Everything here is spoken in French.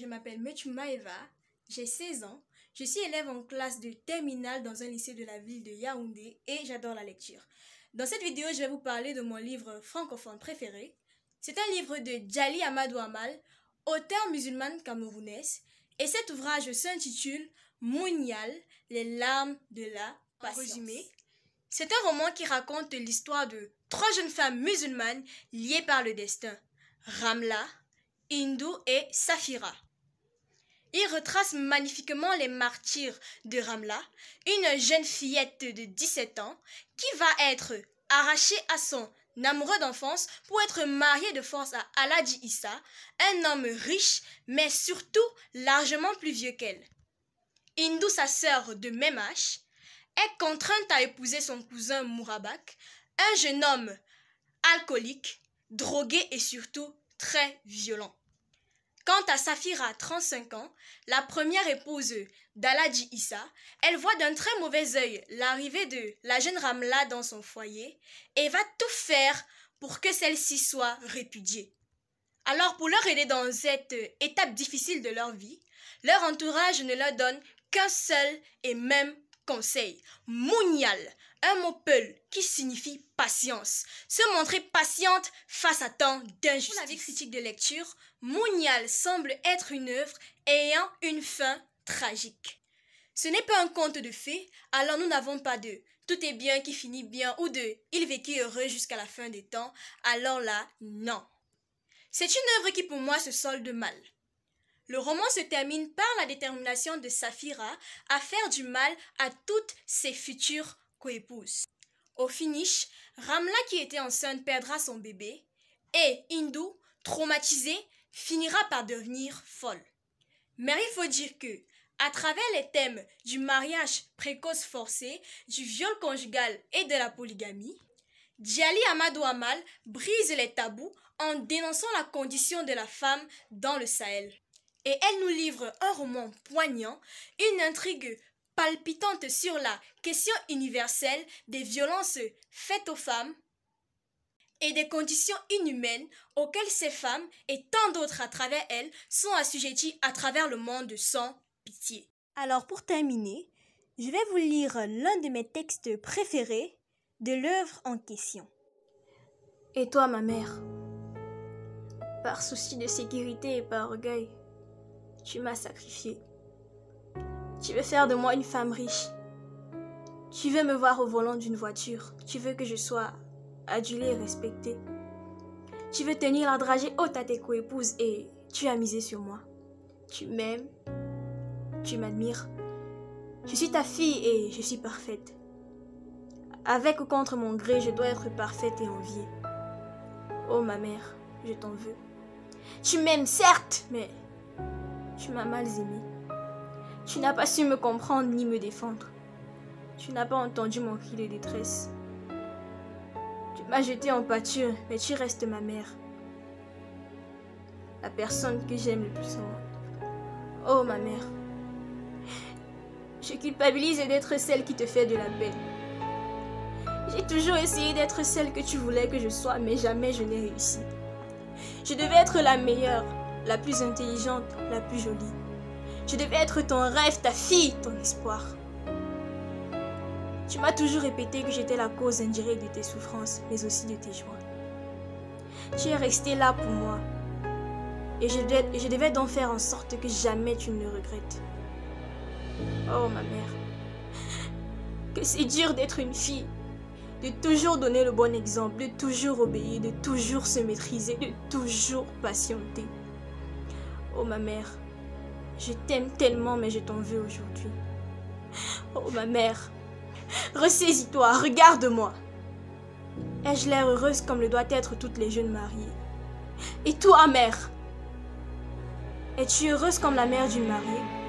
Je m'appelle Mechuma Eva, j'ai 16 ans, je suis élève en classe de terminale dans un lycée de la ville de Yaoundé et j'adore la lecture. Dans cette vidéo, je vais vous parler de mon livre francophone préféré. C'est un livre de Djali Amadou Amal, auteure musulmane camerounaise, et cet ouvrage s'intitule Mounial, les larmes de la patience. En résumé, c'est un roman qui raconte l'histoire de 3 jeunes femmes musulmanes liées par le destin, Ramla, Hindou et Safira. Il retrace magnifiquement les martyrs de Ramla, une jeune fillette de 17 ans qui va être arrachée à son amoureux d'enfance pour être mariée de force à Alhaji Issa, un homme riche mais surtout largement plus vieux qu'elle. Hindou, sa sœur de même âge, est contrainte à épouser son cousin Mourabak, un jeune homme alcoolique, drogué et surtout très violent. Quant à Safira, 35 ans, la première épouse d'Alhaji Issa, elle voit d'un très mauvais œil l'arrivée de la jeune Ramla dans son foyer et va tout faire pour que celle-ci soit répudiée. Alors pour leur aider dans cette étape difficile de leur vie, leur entourage ne leur donne qu'un seul et même conseil, Mounial, un mot peul qui signifie patience, se montrer patiente face à tant d'injustices. Pour la vie critique de lecture, Mounial semble être une œuvre ayant une fin tragique. Ce n'est pas un conte de fées, alors nous n'avons pas de « tout est bien qui finit bien » ou de « il vécut heureux jusqu'à la fin des temps », alors là, non. C'est une œuvre qui pour moi se solde mal. Le roman se termine par la détermination de Safira à faire du mal à toutes ses futures coépouses. Au finish, Ramla qui était enceinte perdra son bébé et Hindou, traumatisée, finira par devenir folle. Mais il faut dire que, à travers les thèmes du mariage précoce forcé, du viol conjugal et de la polygamie, Djali Amadou Amal brise les tabous en dénonçant la condition de la femme dans le Sahel. Et elle nous livre un roman poignant, une intrigue palpitante sur la question universelle des violences faites aux femmes et des conditions inhumaines auxquelles ces femmes et tant d'autres à travers elles sont assujetties à travers le monde sans pitié. Alors pour terminer, je vais vous lire l'un de mes textes préférés de l'œuvre en question. Et toi, ma mère, par souci de sécurité et par orgueil, tu m'as sacrifiée. Tu veux faire de moi une femme riche. Tu veux me voir au volant d'une voiture. Tu veux que je sois adulée et respectée. Tu veux tenir la dragée haute à tes coépouses et tu as misé sur moi. Tu m'aimes. Tu m'admires. Je suis ta fille et je suis parfaite. Avec ou contre mon gré, je dois être parfaite et enviée. Oh ma mère, je t'en veux. Tu m'aimes certes, mais tu m'as mal aimée. Tu n'as pas su me comprendre ni me défendre. Tu n'as pas entendu mon cri de détresse. Tu m'as jeté en pâture, mais tu restes ma mère. La personne que j'aime le plus au monde. Oh ma mère. Je culpabilise d'être celle qui te fait de la peine. J'ai toujours essayé d'être celle que tu voulais que je sois, mais jamais je n'ai réussi. Je devais être la meilleure, la plus intelligente, la plus jolie. Je devais être ton rêve, ta fille, ton espoir. Tu m'as toujours répété que j'étais la cause indirecte de tes souffrances, mais aussi de tes joies. Tu es resté là pour moi. Et je devais donc faire en sorte que jamais tu ne le regrettes. Oh ma mère, que c'est dur d'être une fille, de toujours donner le bon exemple, de toujours obéir, de toujours se maîtriser, de toujours patienter. Oh ma mère, je t'aime tellement mais je t'en veux aujourd'hui. Oh ma mère, ressaisis-toi, regarde-moi. Ai-je l'air heureuse comme le doit être toutes les jeunes mariées? Et toi, mère, es-tu heureuse comme la mère d'une mariée?